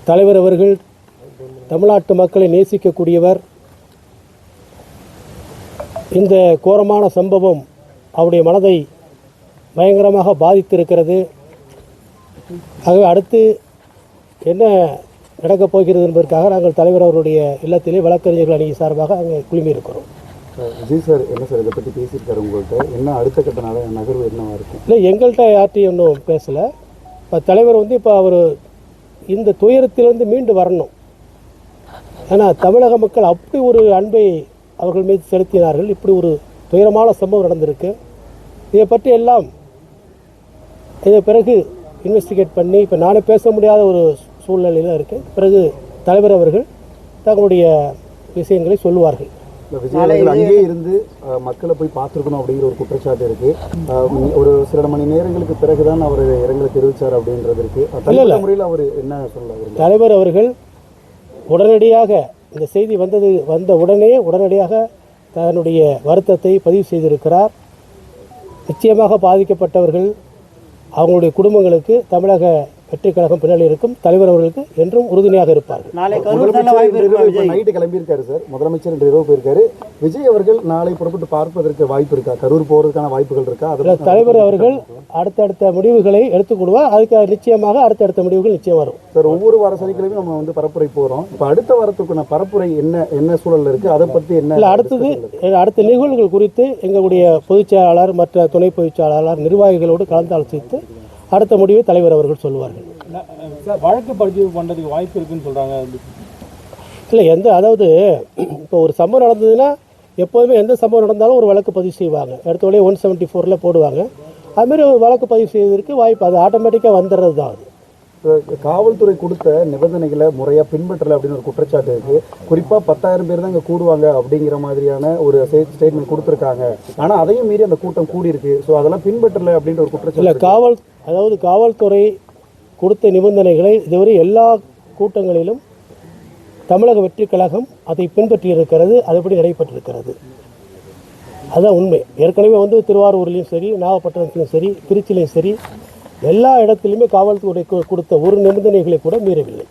தலைவர் அவர்கள் தமிழ்நாட்டு மக்களை நேசிக்கக்கூடியவர். இந்த கோரமான சம்பவம் அவருடைய மனதை பயங்கரமாக பாதித்திருக்கிறது. ஆகவே அடுத்து என்ன நடக்கப் போகிறது என்பதற்காக நாங்கள் தலைவர் அவருடைய இல்லத்திலே வழக்கறிஞர்கள் அணி சார்பாக அங்கே குழுமியிருக்கிறோம். விஜய் சார் என்ன சார் இதை பற்றி பேசியிருக்காரு உங்கள்கிட்ட? என்ன அடுத்த கட்ட நகர்வு என்னவாக இருக்கும்? இல்லை, எங்கள்கிட்ட யார்ட்டையும் ஒன்றும் பேசலை. இப்போ தலைவர் இப்போ அவர் இந்த துயரத்திலிருந்து மீண்டு வரணும். ஏன்னா தமிழக மக்கள் அப்படி ஒரு அன்பை அவர்கள் மீது செலுத்தினார்கள். இப்படி ஒரு துயரமான சம்பவம் நடந்திருக்கு. இதை பற்றி எல்லாம் இதை பிறகு இன்வெஸ்டிகேட் பண்ணி இப்போ நானே பேச முடியாத ஒரு சூழ்நிலையில் இருக்குது. பிறகு தலைவர் அவர்கள் தங்களுடைய விஷயங்களை சொல்லுவார்கள். விஜய் அவர்கள் அங்கே இருந்து மக்களை போய் பார்த்துருக்கணும் அப்படிங்கிற ஒரு குற்றச்சாட்டு இருக்கு. ஒரு சில மணி நேரங்களுக்கு பிறகுதான் அவர் இரங்கலை தெரிவித்தார் அப்படின்றது இருக்கு. நல்ல முறையில் அவர் என்ன சொல்ல தலைவர் அவர்கள் உடனடியாக இந்த செய்தி வந்த உடனடியாக தன்னுடைய வருத்தத்தை பதிவு செய்திருக்கிறார். நிச்சயமாக பாதிக்கப்பட்டவர்கள் அவங்களுடைய குடும்பங்களுக்கு தமிழக வெற்றி கழகம் பின்னாடி இருக்கும். தலைவர் அவர்களுக்கு என்றும் உறுதுணையாக இருப்பார்கள். நைட்டு கிளம்பியிருக்காரு சார், முதலமைச்சர் இன்று இரவு போயிருக்காரு. விஜய் அவர்கள் நாளை புறப்பட்டு பார்ப்பதற்கு வாய்ப்பு இருக்கா? கரூர் போறதுக்கான வாய்ப்புகள் இருக்கா? அதில் தலைவர் அவர்கள் அடுத்தடுத்த முடிவுகளை எடுத்துக்கொள்வார். அதுக்கு நிச்சயமாக அடுத்தடுத்த முடிவுகள் நிச்சயம் வரும் சார். ஒவ்வொரு வார சனிக்கிழமையும் நம்ம பரப்புரை போகிறோம். இப்போ அடுத்த வாரத்துக்கு பரப்புரை என்ன சூழல் இருக்கு, அதை பற்றி என்ன அடுத்த நிகழ்வுகள் குறித்து எங்களுடைய பொதுச் செயலாளர் மற்ற துணை பொதுச் செயலாளர் நிர்வாகிகளோடு கலந்து ஆலோசித்து அடுத்த முடிவை தலைவர் அவர்கள் சொல்லுவார்கள். வழக்கு பதிவு பண்ணுறதுக்கு வாய்ப்பு இருக்குன்னு சொல்கிறாங்க. இல்லை, அதாவது இப்போ ஒரு சம்பவம் நடந்ததுன்னா எப்போதுமே எந்த சம்பவம் நடந்தாலும் ஒரு வழக்கு பதிவு செய்வாங்க. அடுத்த 174 போடுவாங்க. அதுமாரி ஒரு வழக்கு பதிவு செய்வதற்கு வாய்ப்பு அது ஆட்டோமேட்டிக்காக வந்துடுறது தான். காவல்துறை கொடுத்த நிபந்தனைகளை முறையாக பின்பற்றலை அப்படின்னு ஒரு குற்றச்சாட்டு இருக்குது. குறிப்பாக 10,000 பேர் தான் இங்கே கூடுவாங்க அப்படிங்கிற மாதிரியான ஒரு ஸ்டேட்மெண்ட் கொடுத்துருக்காங்க. ஆனால் அதையும் மீறி அந்த கூட்டம் கூடியிருக்கு. ஸோ அதெல்லாம் பின்பற்றலை அப்படின்ற ஒரு குற்றச்சாட்டு இல்லை. காவல்துறை கொடுத்த நிபந்தனைகளை இதுவரை எல்லா கூட்டங்களிலும் தமிழக வெற்றி கழகம் அதை பின்பற்றி இருக்கிறது. அதுபடி நடைபெற்றிருக்கிறது. அதுதான் உண்மை. ஏற்கனவே திருவாரூர்லேயும் சரி, நாகப்பட்டினத்திலும் சரி, திருச்சியிலையும் சரி, எல்லா இடத்துலையுமே காவல்துறை கொடுத்த ஒரு நிபந்தனைகளை கூட மீறவில்லை.